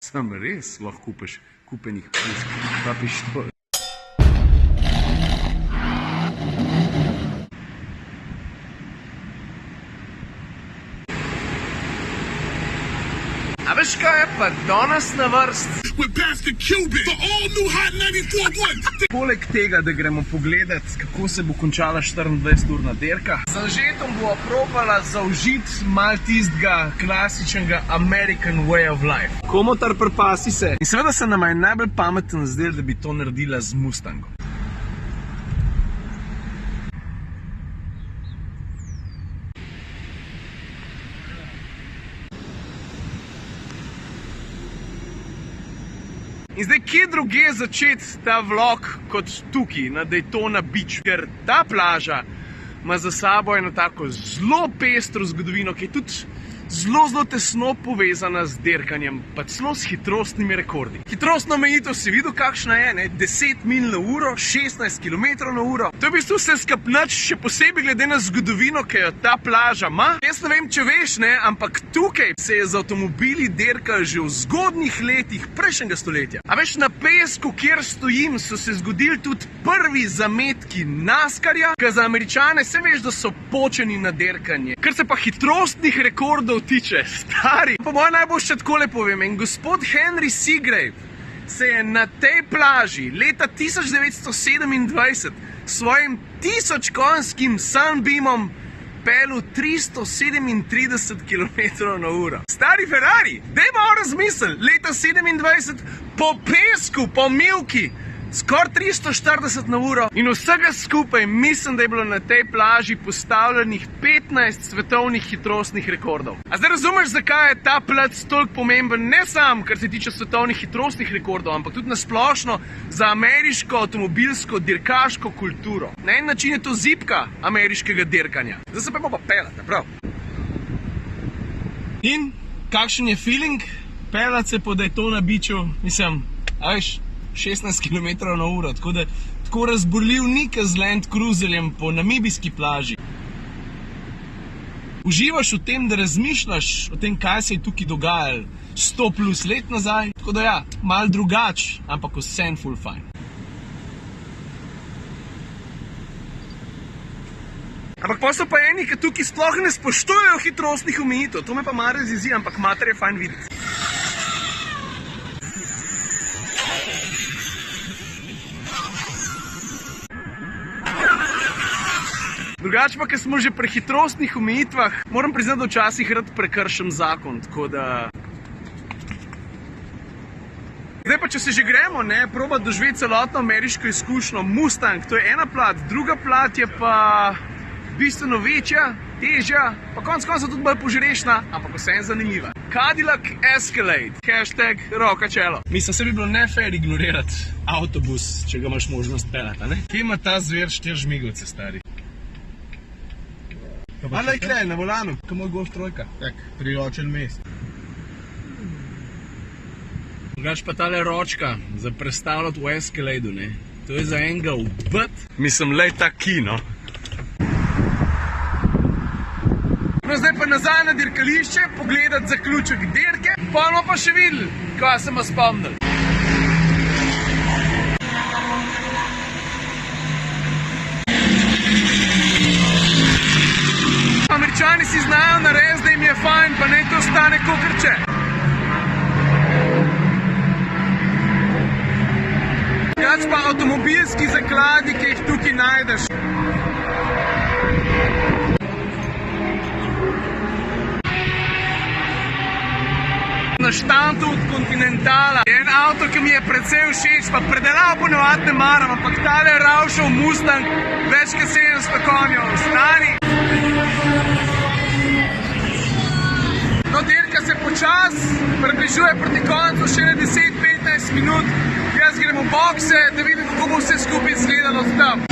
Sam res lahko kupiš kupenih pušk, pa pištol. A veš kaj je pa danes na vrsti? Poleg tega, da gremo pogledat, kako se bo končala 24-urna dirka, z Anžetom bo probala zaužiti malo tistega klasičnega American way of life. Komotar pripasi se. In seveda se nam je najbolj pameten zdel, da bi to naredila z Mustangom. In zdaj, kje druge začeti ta vlog kot tukaj, na Daytona Beach, ker ta plaža ima za sabo eno tako zelo pestro zgodovino, ki je tudi zelo tesno povezana z dirkanjem, pa celo s hitrostnimi rekordi. Hitrostno omejitev si videl, kakšna je, ne? 10 mil na uro, 16 km na uro. To je v bistvu vse skapnač, še posebej glede na zgodovino, ki jo ta plaža ima. Jaz ne vem, če veš, ne, ampak tukaj se je z avtomobili dirkal že v zgodnjih letih prejšnjega stoletja. A veš, na pesku, kjer stojim, so se zgodili tudi prvi zametki NASCARja, ki za Američane se veš, da so počeni na dirkanje. Kar se pa hitrostnih rekordov tiče, stari, po mojem najbolj še takole povem, in gospod Henry Seagrave se je na tej plaži leta 1927 svojim 1000 konjskim Sunbeamom pelil 337 km na uro. Stari Ferrari, daj malo razmisel, leta 27 po pesku, po milki, skoraj 340 na uro in vsega skupaj mislim, da je bilo na tej plaži postavljenih 15 svetovnih hitrostnih rekordov. A zdaj razumeš, zakaj je ta plac toliko pomemben, ne samo, kar se tiče svetovnih hitrostnih rekordov, ampak tudi nasplošno za ameriško avtomobilsko dirkaško kulturo. Na en način je to zibka ameriškega dirkanja. Zdaj se pa bomo pelati, prav? In kakšen je feeling pelati se po Daytona Beachu? Mislim, a veš, 16 km na uro, tako da tako razborljiv ni z Land Cruiserjem po namibijski plaži. Uživaš v tem, da razmišljaš o tem, kaj se je tukaj dogajalo 100+ let nazaj, tako da ja, malo drugač, ampak vsem ful fajn. Ampak pa so pa eni, ki tukaj sploh ne spoštujejo hitrostnih omejitev, to me pa malo razjezi, ampak mater je fajn videti. Drugače pa, ker smo že pri hitrostnih omejitvah, moram priznati, da včasih rad prekršim zakon, tako da... Zdaj pa, če se že gremo, ne, probati doživeti celotno ameriško izkušnjo, Mustang, to je ena plat, druga plat je pa bistveno večja, težja, pa konec konca tudi bolj požrešna, ampak vseeno zanimiva. Cadillac Escalade, hashtag roka čelo. Mislim, se bi bilo nefair ignorirati avtobus, če ga imaš možnost pelati, ne? Kje ima ta zver 4 žmigovce, stari? Ali je klej, na volanu, ko moj Golf trojka. Tak, priročen mest. Drugač pa tale ročka za predstavljati v Escaladu, ne? To je za enega ubit. Mislim, lej ta kino. No, zdaj pa nazaj na dirkališče, pogledati zaključek dirke, pa bomo pa še videli, kaj se bomo spomnili. Američani si znajo narediti, da jim je fajn, pa naj to stane kokrče. Drugač pa avtomobilski zakladi, ki jih tukaj najdeš. Na štantu od Continentala je en avto, ki mi je precej všeč, pa predelav ponovadi ne maram, ampak tale Ravšov Mustang, več kot 700 konjev, stari. No, dirka se počas, približuje proti koncu, še 10-15 minut. Jaz grem v bokse, da vidim, kako bo vse skupaj izgledalo tam.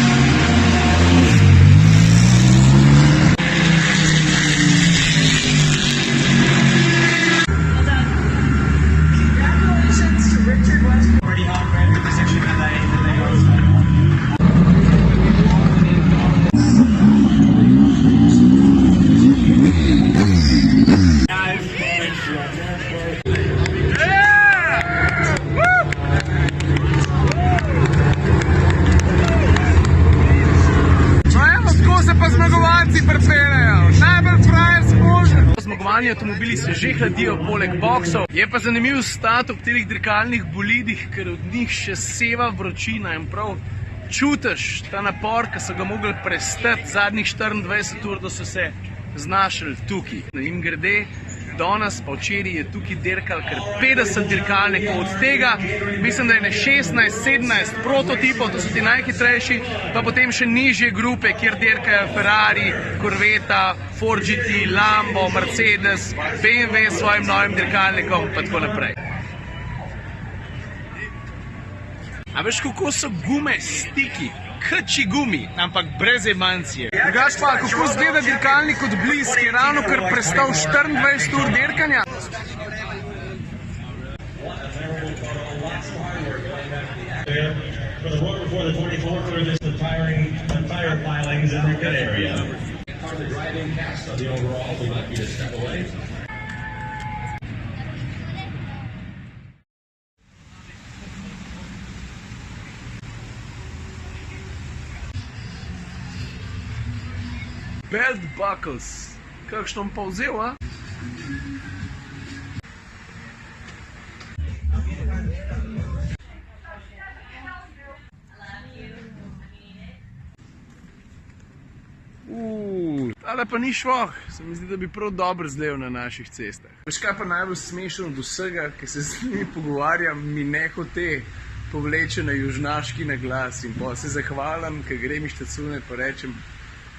avtomobili se že hladijo poleg boksov. Je pa zanimiv stat ob teh dirkalnih bolidih, ker od njih še seva vročina in prav čutiš ta napor, ki so ga mogli prestati zadnjih 24 ur, da so se znašli tukaj. In grede, danes pa včeraj je tukaj dirkal kar 50 dirkalnikov, od tega mislim, da je 16-17 prototipov, to so ti najhitrejši, pa potem še nižje grupe, kjer dirkajo Ferrari, Corvetta, Ford GT, Lambo, Mercedes, BMW s svojim novim dirkalnikom pa tako naprej. A veš, kako so gume stiki? Kači gumi, ampak brez emancije. Drugač pa, kako zgleda dirkalnik od bliz, ki je ravno kar prestal 24 ur dirkanja? Belt buckles. Kakšno pa vzel, a? Tale pa ni švoh. Se mi zdi, da bi prav dobro zlel na naših cestah. Veš kaj pa najbolj smešno od vsega, ki se z njimi pogovarjam, mi nehote povleče na južnaški naglas in pa se zahvalim, ker grem iz štacune pa rečem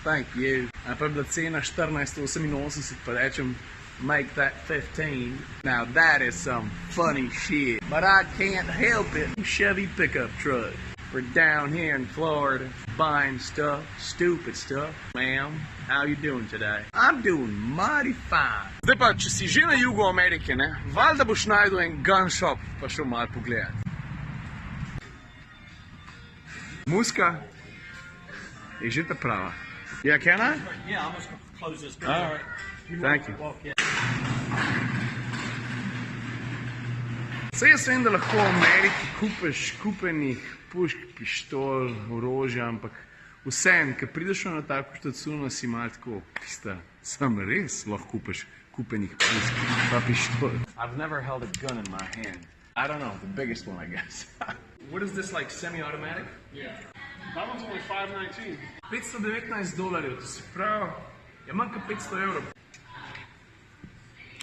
thank you. A pa je bila cena 14,88 pa rečem make that 15. Now that is some funny shit. But I can't help it. Chevy pickup truck. We're down here in Florida buying stuff, stupid stuff. Ma'am, how you doing today? I'm doing mighty fine. Zdaj pa, če si že na jugu Amerike, ne, valjda boš najdel en gun shop pa šel malo pogledat. Muska je že ta prava. Yeah, can I? Yeah, I'm just going to close this door. All right. Thank you. Saj jaz vem, da lahko v Ameriki kupiš kupenih pušk, pištol, orožja, ampak vseeno, ko prideš na tako štacuno, si malo tako, pista, sam res lahko kupiš kupenih pušk pa pištol. I've never held a gun in my hand. I don't know, the biggest one, I guess. What is this, like semi-automatic? Yeah. That one's only $519. $519, to si prav, je manj kot 500 evrov.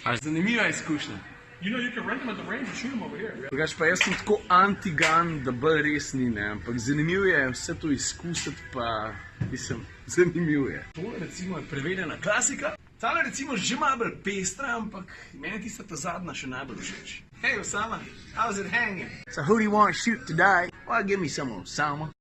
A zanimiva izkušnja. You know, you can rent them at the range and shoot them over here. Drugač pa jaz sem tako anti-gun, da bolj res ni, ne, ampak zanimiv je vse to izkusiti, pa mislim, zanimiv je. Tole recimo je prevedena klasika. Tale recimo že malo bolj pestra, ampak meni je tista ta zadnja še najbolj všeč. Hey Osama, how's it hanging? So who do you want to shoot today? Well, give me some Osama.